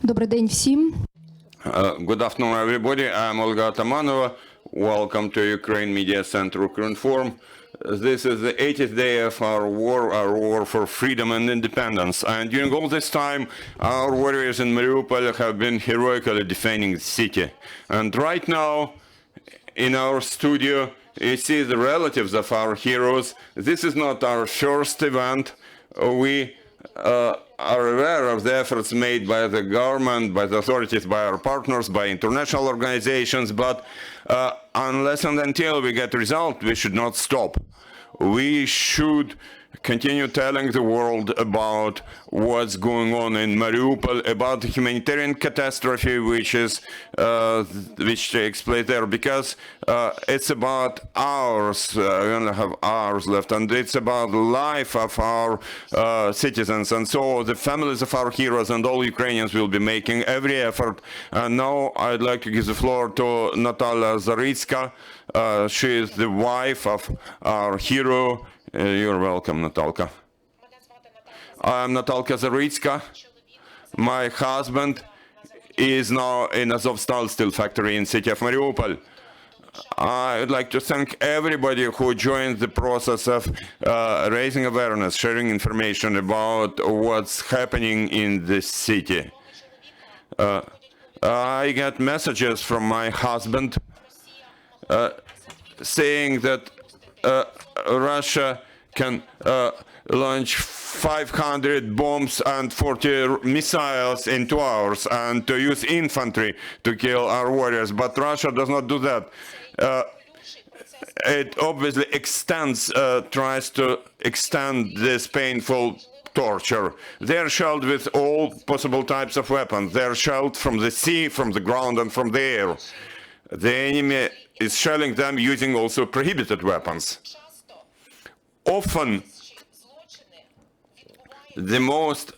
Добрий день всім. Good afternoon, everybody. I'm Olga Atamanova. Welcome to Ukraine Media Center Ukraine Forum. This is the 80th day of our war for freedom and independence. And during all this time, our warriors in Mariupol have been heroically defending the city. And right now, in our studio, you see the relatives of our heroes. This is not our first event. We are aware of the efforts made by the government, by the authorities, by our partners, by international organizations, but unless and until we get a result, we should not stop. We should continue telling the world about what's going on in Mariupol, about the humanitarian catastrophe which takes place there, because it's about ours. We only have hours left, and it's about the life of our citizens. And so the families of our heroes and all Ukrainians will be making every effort. And now I'd like to give the floor to Natalia Zaritska. She is the wife of our hero. You're welcome, Natalka. I'm Natalka Zaritska. My husband is now in Azovstal steel factory in the city of Mariupol. I'd like to thank everybody who joined the process of raising awareness, sharing information about what's happening in this city. I get messages from my husband saying that Russia can launch 500 bombs and 40 missiles in 2 hours and to use infantry to kill our warriors. But Russia does not do that. It obviously tries to extend this painful torture. They are shelled with all possible types of weapons. They are shelled from the sea, from the ground, and from the air. The enemy is shelling them using also prohibited weapons. Often, the most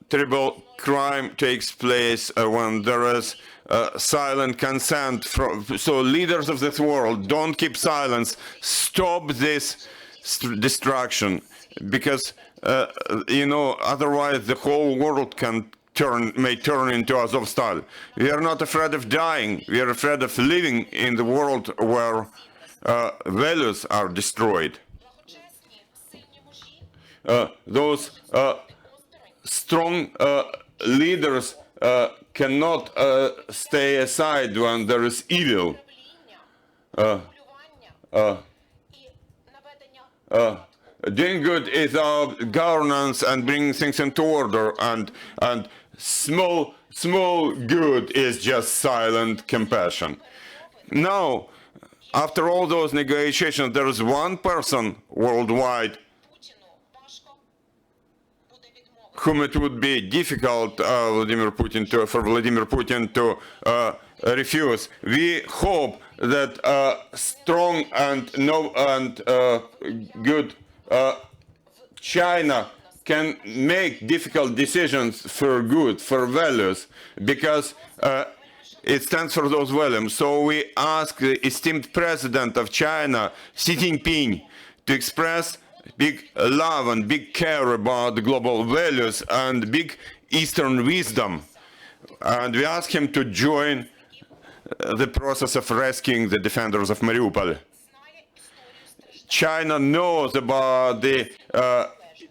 terrible crime takes place when there is silent consent. So leaders of this world, don't keep silence. Stop this destruction, because, otherwise the whole world may turn into Azovstal. We are not afraid of dying. We are afraid of living in the world where values are destroyed. Those strong leaders cannot stay aside when there is evil. Doing good is our governance and bringing things into order, and small good is just silent compassion. Now, after all those negotiations, there is one person worldwide whom it would be difficult for Vladimir Putin to refuse. We hope that strong and good China can make difficult decisions for good, for values, because it stands for those values. So we ask the esteemed president of China, Xi Jinping, to express big love and big care about the global values and big Eastern wisdom. And we ask him to join the process of rescuing the defenders of Mariupol. China knows about the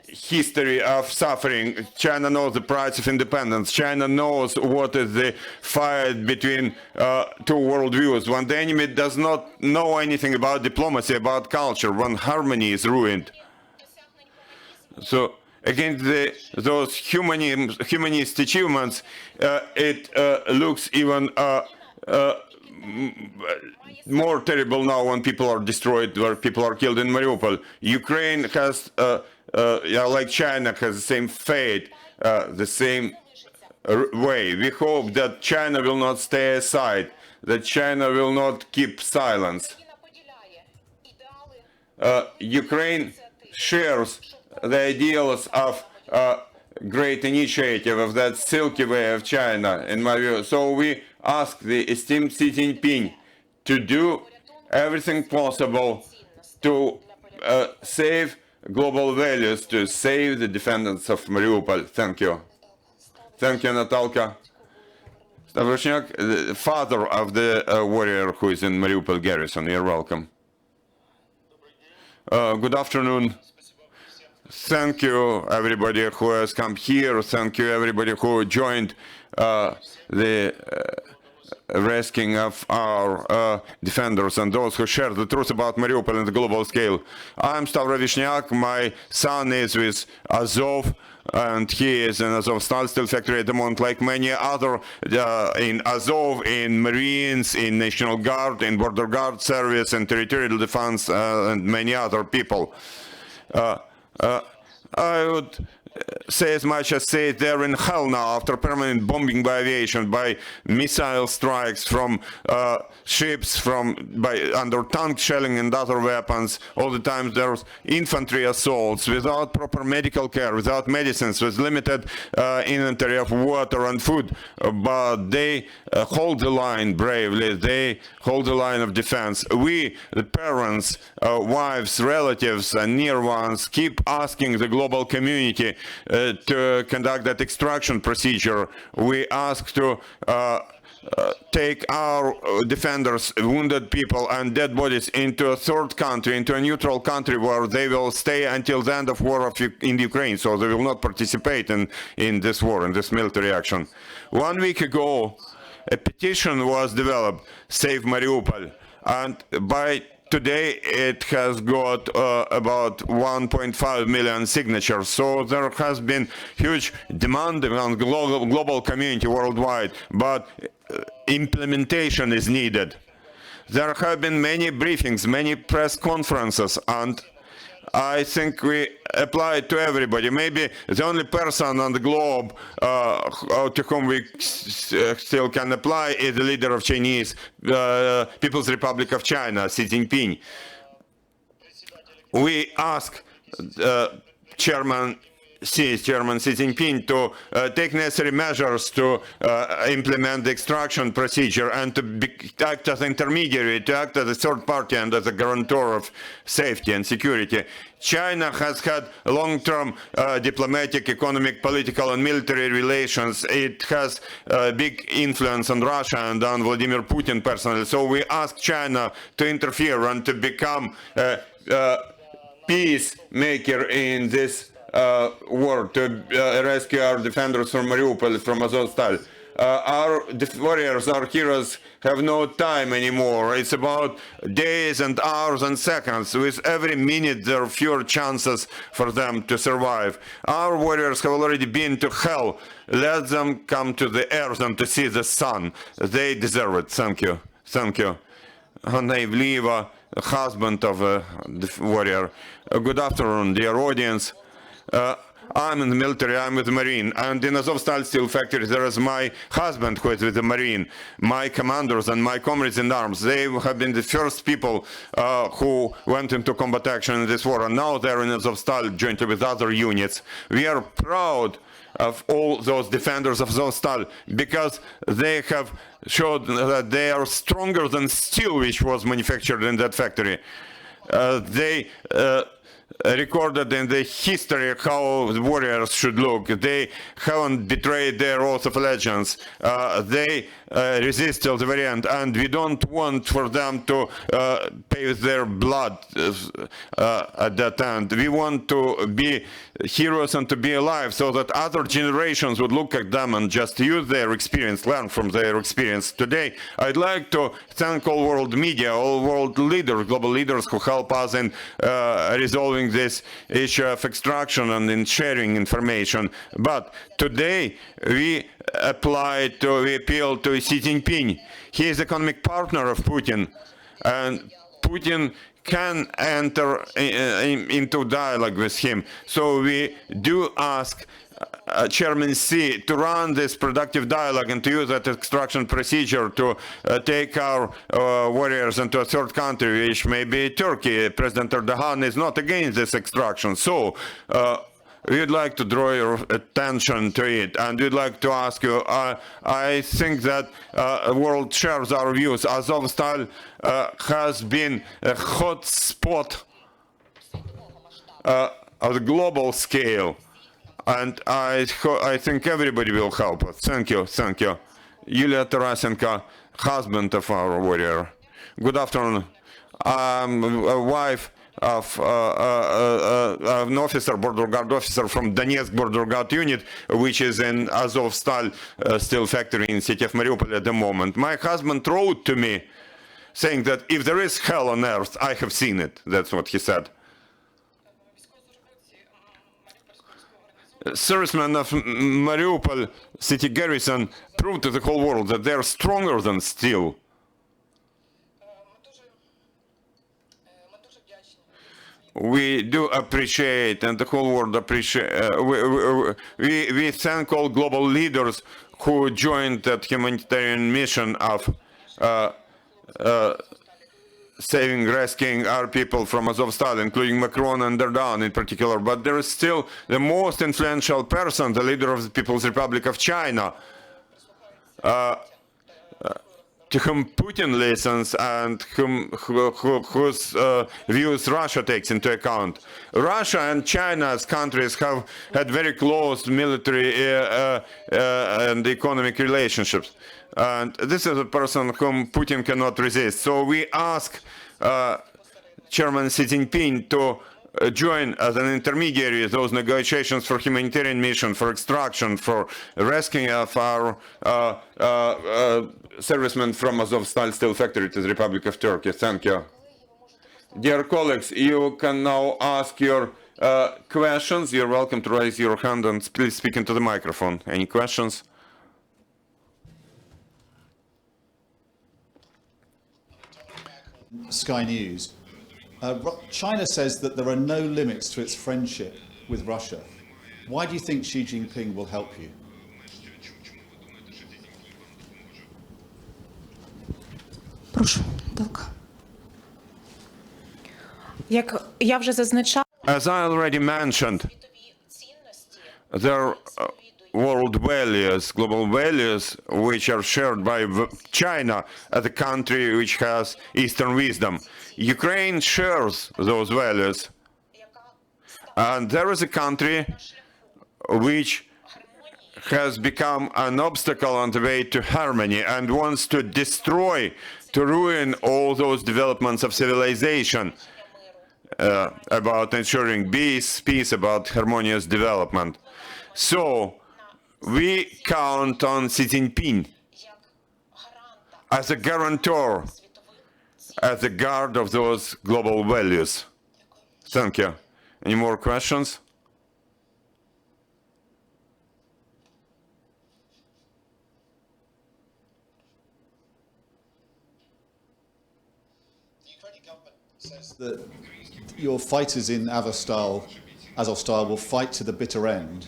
history of suffering. China knows the price of independence. China knows what is the fight between two worldviews. When the enemy does not know anything about diplomacy, about culture, when harmony is ruined. So against those humanist achievements, it looks even more terrible now when people are destroyed, where people are killed in Mariupol. Ukraine has, like China, has the same fate, the same way. We hope that China will not stay aside, that China will not keep silence. Ukraine shares the ideals of great initiative of that Silky Way of China, in my view. So we ask the esteemed Xi Jinping to do everything possible to save global values, to save the defendants of Mariupol. Thank you. Thank you, Natalka. Stavroshniak, the father of the warrior who is in Mariupol garrison. You're welcome. Good afternoon. Thank you, everybody who has come here. Thank you, everybody who joined the rescuing of our defenders and those who share the truth about Mariupol on the global scale. I'm Stavro Vishniak. My son is with Azov, and he is in Azovstal steel factory at the moment, like many other in Azov, in Marines, in National Guard, in Border Guard Service, and Territorial Defense, and many other people. I would say as much as say they're in hell now after permanent bombing by aviation, by missile strikes from ships, by under tank shelling and other weapons. All the time there's infantry assaults without proper medical care, without medicines, with limited inventory of water and food. But they hold the line bravely. They hold the line of defense. We, the parents, wives, relatives, and near ones, keep asking the global community to conduct that extraction procedure. We ask to take our defenders, wounded people, and dead bodies into a third country, into a neutral country where they will stay until the end of war in Ukraine, so they will not participate in this war, in this military action. 1 week ago, a petition was developed, Save Mariupol, and by today it has got about 1.5 million signatures. So there has been huge demand among global community worldwide, but implementation is needed. There have been many briefings, many press conferences, and I think we apply it to everybody. Maybe the only person on the globe to whom we still can apply is the leader of Chinese People's Republic of China, Xi Jinping. We ask Chairman Xi Jinping to take necessary measures to implement the extraction procedure and to act as an intermediary, to act as a third party and as a guarantor of safety and security. China has had long-term diplomatic, economic, political, and military relations. It has big influence on Russia and on Vladimir Putin personally. So we ask China to interfere and to become a peacemaker in this war, to rescue our defenders from Mariupol, from Azovstal. Our warriors, our heroes, have no time anymore. It's about days and hours and seconds. With every minute there are fewer chances for them to survive. Our warriors have already been to hell. Let them come to the earth and to see the sun. They deserve it. Thank you. Thank you. Hanna Ivlieva, husband of a warrior. Good afternoon, dear audience. I'm in the military, I'm with the Marine, and in Azovstal steel factory there is my husband who is with the Marine, my commanders and my comrades in arms. They have been the first people who went into combat action in this war, and now they're in Azovstal jointly with other units. We are proud of all those defenders of Azovstal because they have showed that they are stronger than steel which was manufactured in that factory. They recorded in the history how the warriors should look. They haven't betrayed their oath of allegiance. They resist till the very end, and we don't want for them to pay with their blood at that end. We want to be heroes and to be alive so that other generations would look at them and just use their experience, learn from their experience. Today, I'd like to thank all world media, all world leaders, global leaders who help us in resolving this issue of extraction and in sharing information. But today, we appeal to Xi Jinping. He is economic partner of Putin, and Putin can enter into dialogue with him. So we do ask Chairman Xi to run this productive dialogue and to use that extraction procedure to take our warriors into a third country, which may be Turkey. President Erdogan is not against this extraction. So we'd like to draw your attention to it, and we'd like to ask you, I think that the world shares our views. Azovstal has been a hot spot on the global scale, and I think everybody will help us. Thank you, thank you. Yulia Tarasenko, husband of our warrior. Good afternoon. I'm a wife of an officer, border guard officer from Donetsk border guard unit, which is in Azovstal steel factory in the city of Mariupol at the moment. My husband wrote to me saying that if there is hell on earth, I have seen it. That's what he said. Servicemen of Mariupol city garrison proved to the whole world that they are stronger than steel. We do appreciate, and the whole world appreciate, we thank all global leaders who joined that humanitarian mission of saving, rescuing our people from Azovstal, including Macron and Erdogan in particular. But there is still the most influential person, the leader of the People's Republic of China, to whom Putin listens and whose views Russia takes into account. Russia and China as countries have had very close military and economic relationships. And this is a person whom Putin cannot resist. So we ask Chairman Xi Jinping to join as an intermediary those negotiations for humanitarian mission, for extraction, for rescuing of our servicemen from Azovstal steel factory to the Republic of Turkey. Thank you. Dear colleagues, you can now ask your questions. You're welcome to raise your hand and please speak into the microphone. Any questions? Sky News. China says that there are no limits to its friendship with Russia. Why do you think Xi Jinping will help you? Прошу, так. Як я вже зазначала, As I already mentioned, there are world values, global values, which are shared by China as a country which has Eastern wisdom. Ukraine shares those values. And there is a country which has become an obstacle on the way to harmony and wants to destroy, to ruin all those developments of civilization about ensuring peace, about harmonious development. So, we count on Xi Jinping as a guarantor, as a guard of those global values. Thank you. Any more questions? The Ukrainian government says that your fighters in Azovstal will fight to the bitter end.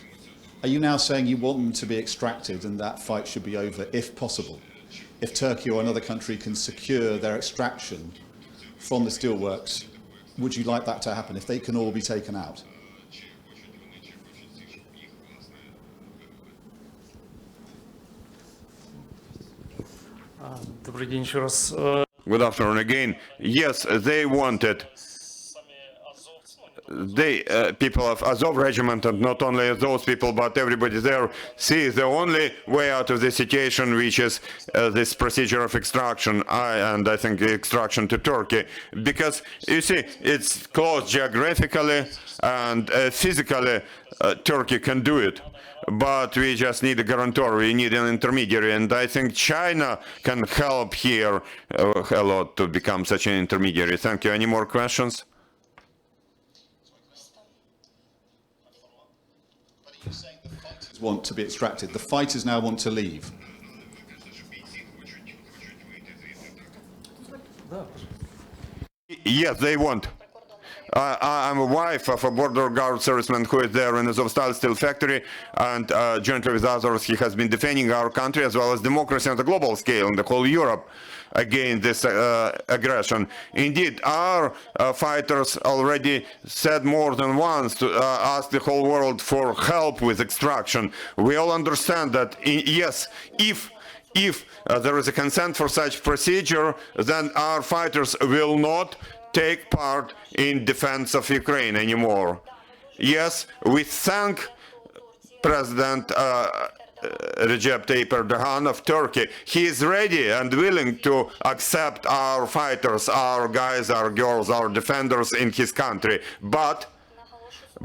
Are you now saying you want them to be extracted and that fight should be over if possible? If Turkey or another country can secure their extraction from the steelworks, would you like that to happen, if they can all be taken out? Добрый день еще раз. Good afternoon again. Yes, they wanted. They, people of Azov regiment, and not only those people, but everybody there, see the only way out of the situation, which is this procedure of extraction, and I think extraction to Turkey. Because, you see, it's close geographically and physically, Turkey can do it. But we just need a guarantor, we need an intermediary, and I think China can help here a lot to become such an intermediary. Thank you. Any more questions? Want to be extracted. The fighters now want to leave. Yes, they want. I'm a wife of a border guard serviceman who is there in the Azovstal steel factory, and jointly with others, he has been defending our country as well as democracy on the global scale in the whole Europe. against this aggression. Indeed, our fighters already said more than once to ask the whole world for help with extraction. We all understand that, yes, if there is a consent for such procedure, then our fighters will not take part in defense of Ukraine anymore. Yes, we thank President Recep Tayyip Erdogan of Turkey. He is ready and willing to accept our fighters, our guys, our girls, our defenders in his country. But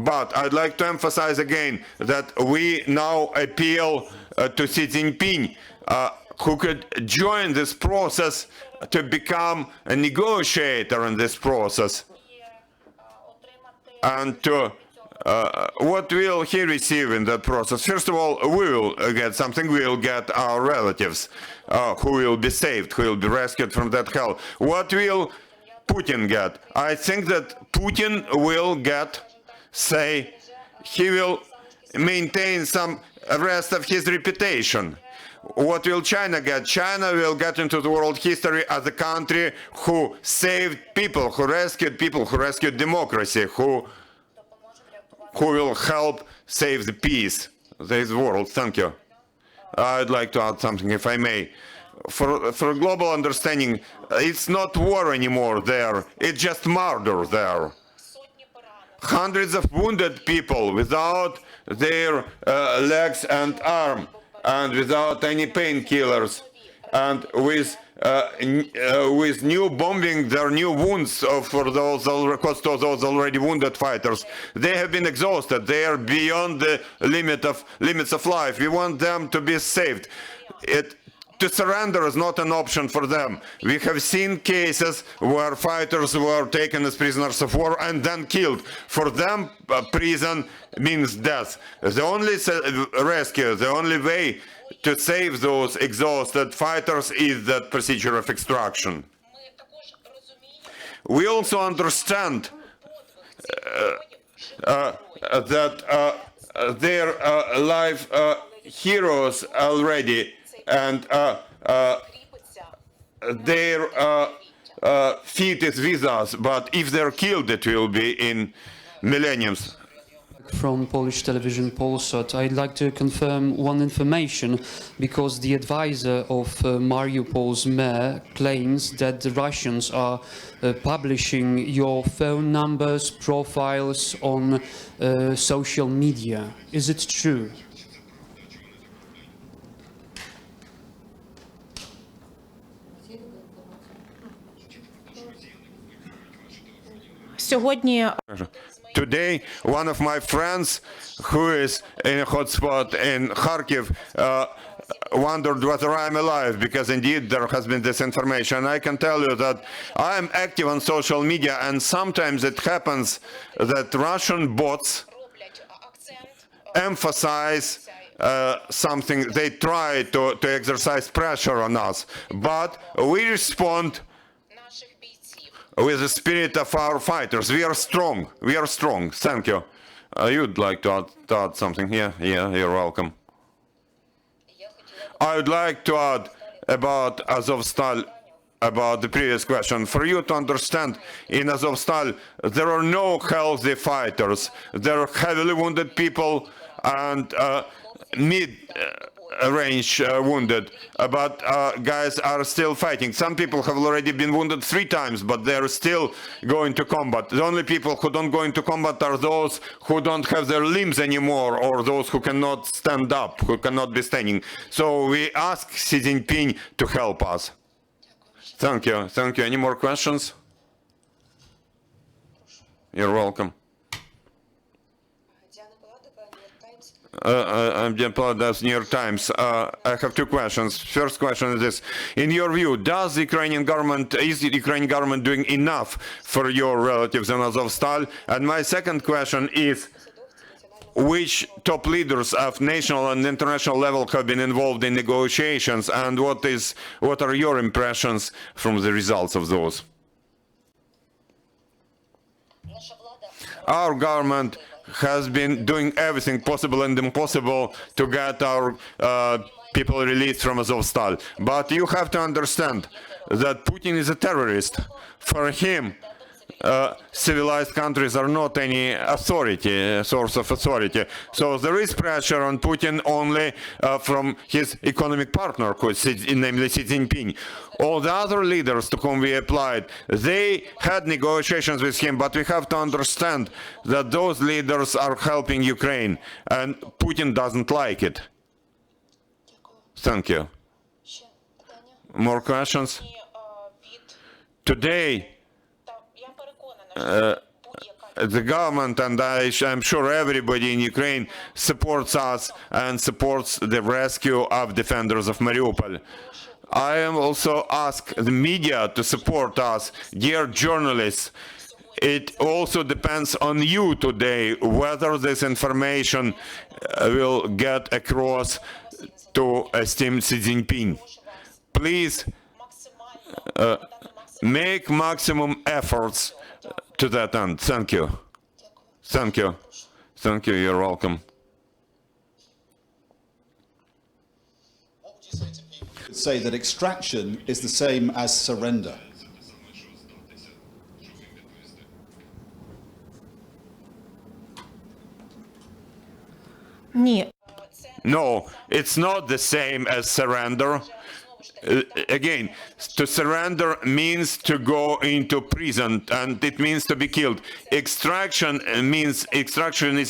I'd like to emphasize again that we now appeal to Xi Jinping, who could join this process to become a negotiator in this process. And to what will he receive in that process? First of all, we will get something. We will get our relatives who will be saved, who will be rescued from that hell. What will Putin get? I think that Putin will get, say, he will maintain some rest of his reputation. What will China get? China will get into the world history as a country who saved people, who rescued democracy, who will help save the peace of this world. Thank you. I'd like to add something, if I may. For global understanding, it's not war anymore there, it's just murder there. Hundreds of wounded people without their legs and arms, and without any painkillers, and with new bombing, their new wounds for those already wounded fighters. They have been exhausted. They are beyond the limits of life. We want them to be saved. To surrender is not an option for them. We have seen cases where fighters were taken as prisoners of war and then killed. For them, prison means death. The only rescue, the only way to save those exhausted fighters is that procedure of extraction. We also understand that their life heroes already, and their feet is with us, but if they're killed, it will be in millenniums. From Polish television Polsat, I'd like to confirm one information, because the advisor of Mariupol's mayor claims that the Russians are publishing your phone numbers, profiles on social media. Is it true? Сьогодні Today, one of my friends who is in a hotspot in Kharkiv wondered whether I'm alive, because indeed there has been disinformation. I can tell you that I am active on social media, and sometimes it happens that Russian bots emphasize something. They try to exercise pressure on us, but we respond with the spirit of our fighters. We are strong. We are strong. Thank you. You'd like to add something? Yeah, you're welcome. I would like to add about Azovstal, about the previous question. For you to understand, in Azovstal, there are no healthy fighters. There are heavily wounded people and mid-range wounded, but guys are still fighting. Some people have already been wounded 3 times, but they're still going to combat. The only people who don't go into combat are those who don't have their limbs anymore, or those who cannot stand up, who cannot be standing. So we ask Xi Jinping to help us. Thank you. Thank you. Any more questions? You're welcome. I'm Jan Paladas, New York Times. I have 2 questions. First question is this: in your view, is the Ukrainian government doing enough for your relatives in Azovstal? And my second question is, which top leaders of national and international level have been involved in negotiations, and what are your impressions from the results of those? Our government has been doing everything possible and impossible to get our people released from Azovstal. But you have to understand that Putin is a terrorist. For him, civilized countries are not any authority, source of authority. So there is pressure on Putin only from his economic partner, namely Xi Jinping. All the other leaders to whom we applied, they had negotiations with him, but we have to understand that those leaders are helping Ukraine, and Putin doesn't like it. Thank you. More questions? Today, the government, and I'm sure everybody in Ukraine, supports us and supports the rescue of defenders of Mariupol. I am also asked the media to support us. Dear journalists, it also depends on you today whether this information will get across to esteemed Xi Jinping. Please make maximum efforts to that end. Thank you. Thank you. Thank you. You're welcome. Say that extraction is the same as surrender. Ні. No, it's not the same as surrender. Again, to surrender means to go into prison, and it means to be killed. Extraction is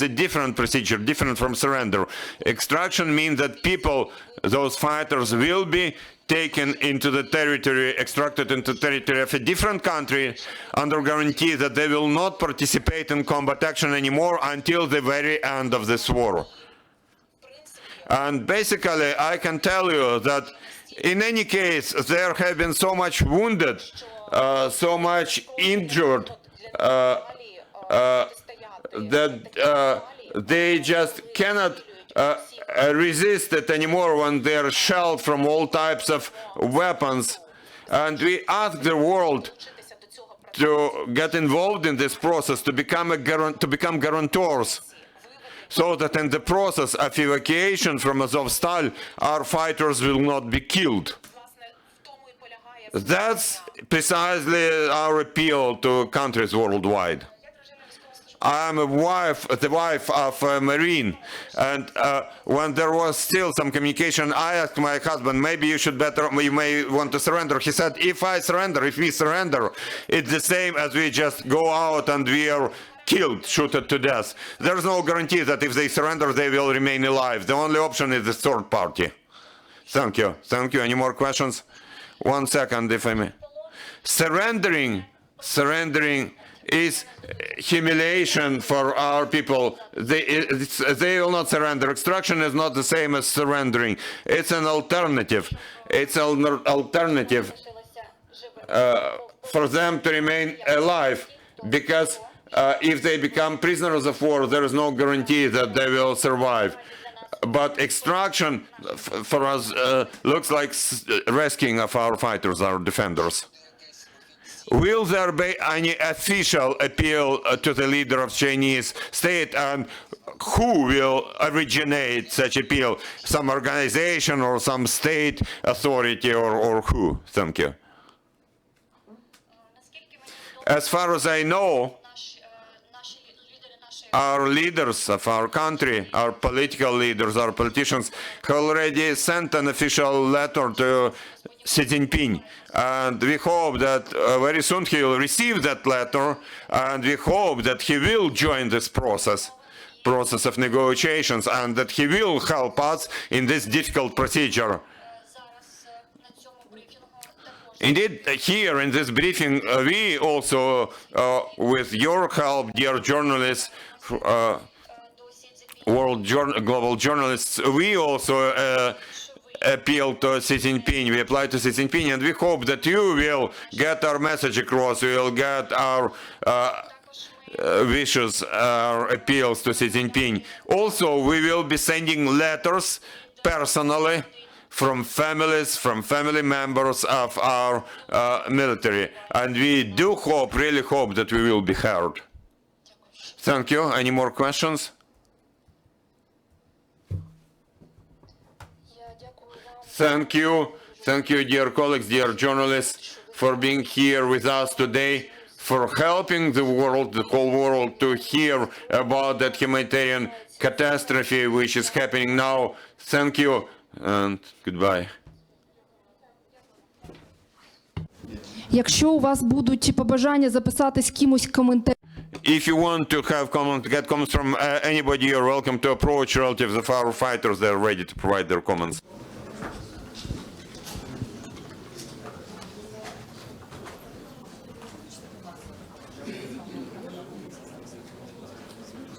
a different procedure, different from surrender. Extraction means that people, those fighters, will be taken into the territory, extracted into territory of a different country under guarantee that they will not participate in combat action anymore until the very end of this war. And basically, I can tell you that in any case, there have been so much wounded, so much injured, that they just cannot resist it anymore when they are shelled from all types of weapons. And we ask the world to get involved in this process, to become guarantors, so that in the process of evacuation from Azovstal, our fighters will not be killed. That's precisely our appeal to countries worldwide. I'm the wife of a Marine, and when there was still some communication, I asked my husband, maybe you may want to surrender. He said, if we surrender, it's the same as we just go out and we are killed, shot to death. There's no guarantee that if they surrender, they will remain alive. The only option is the third party. Thank you. Thank you. Any more questions? 1 second, if I may. Surrendering is humiliation for our people. They will not surrender. Extraction is not the same as surrendering. It's an alternative. It's an alternative for them to remain alive, because if they become prisoners of war, there is no guarantee that they will survive. But extraction for us looks like rescuing of our fighters, our defenders. Will there be any official appeal to the leader of Chinese state, and who will originate such appeal? Some organization or some state authority, or who? Thank you. As far as I know, our leaders of our country, our political leaders, our politicians, have already sent an official letter to Xi Jinping. And we hope that very soon he will receive that letter, and we hope that he will join this process of negotiations, and that he will help us in this difficult procedure. Indeed, here in this briefing, we also, with your help, dear journalists, global journalists, we also appeal to Xi Jinping, we apply to Xi Jinping, and we hope that you will get our message across, you will get our wishes, our appeals to Xi Jinping. Also, we will be sending letters personally from families, from family members of our military, and we do hope, really hope, that we will be heard. Thank you. Any more questions? Thank you. Thank you, dear colleagues, dear journalists, for being here with us today, for helping the world, the whole world, to hear about that humanitarian catastrophe which is happening now. Thank you and goodbye. Якщо у вас будуть побажання записати з кимось коментар. If you want to have get comments from anybody, you're welcome to approach relatives of our fighters. They're ready to provide their comments.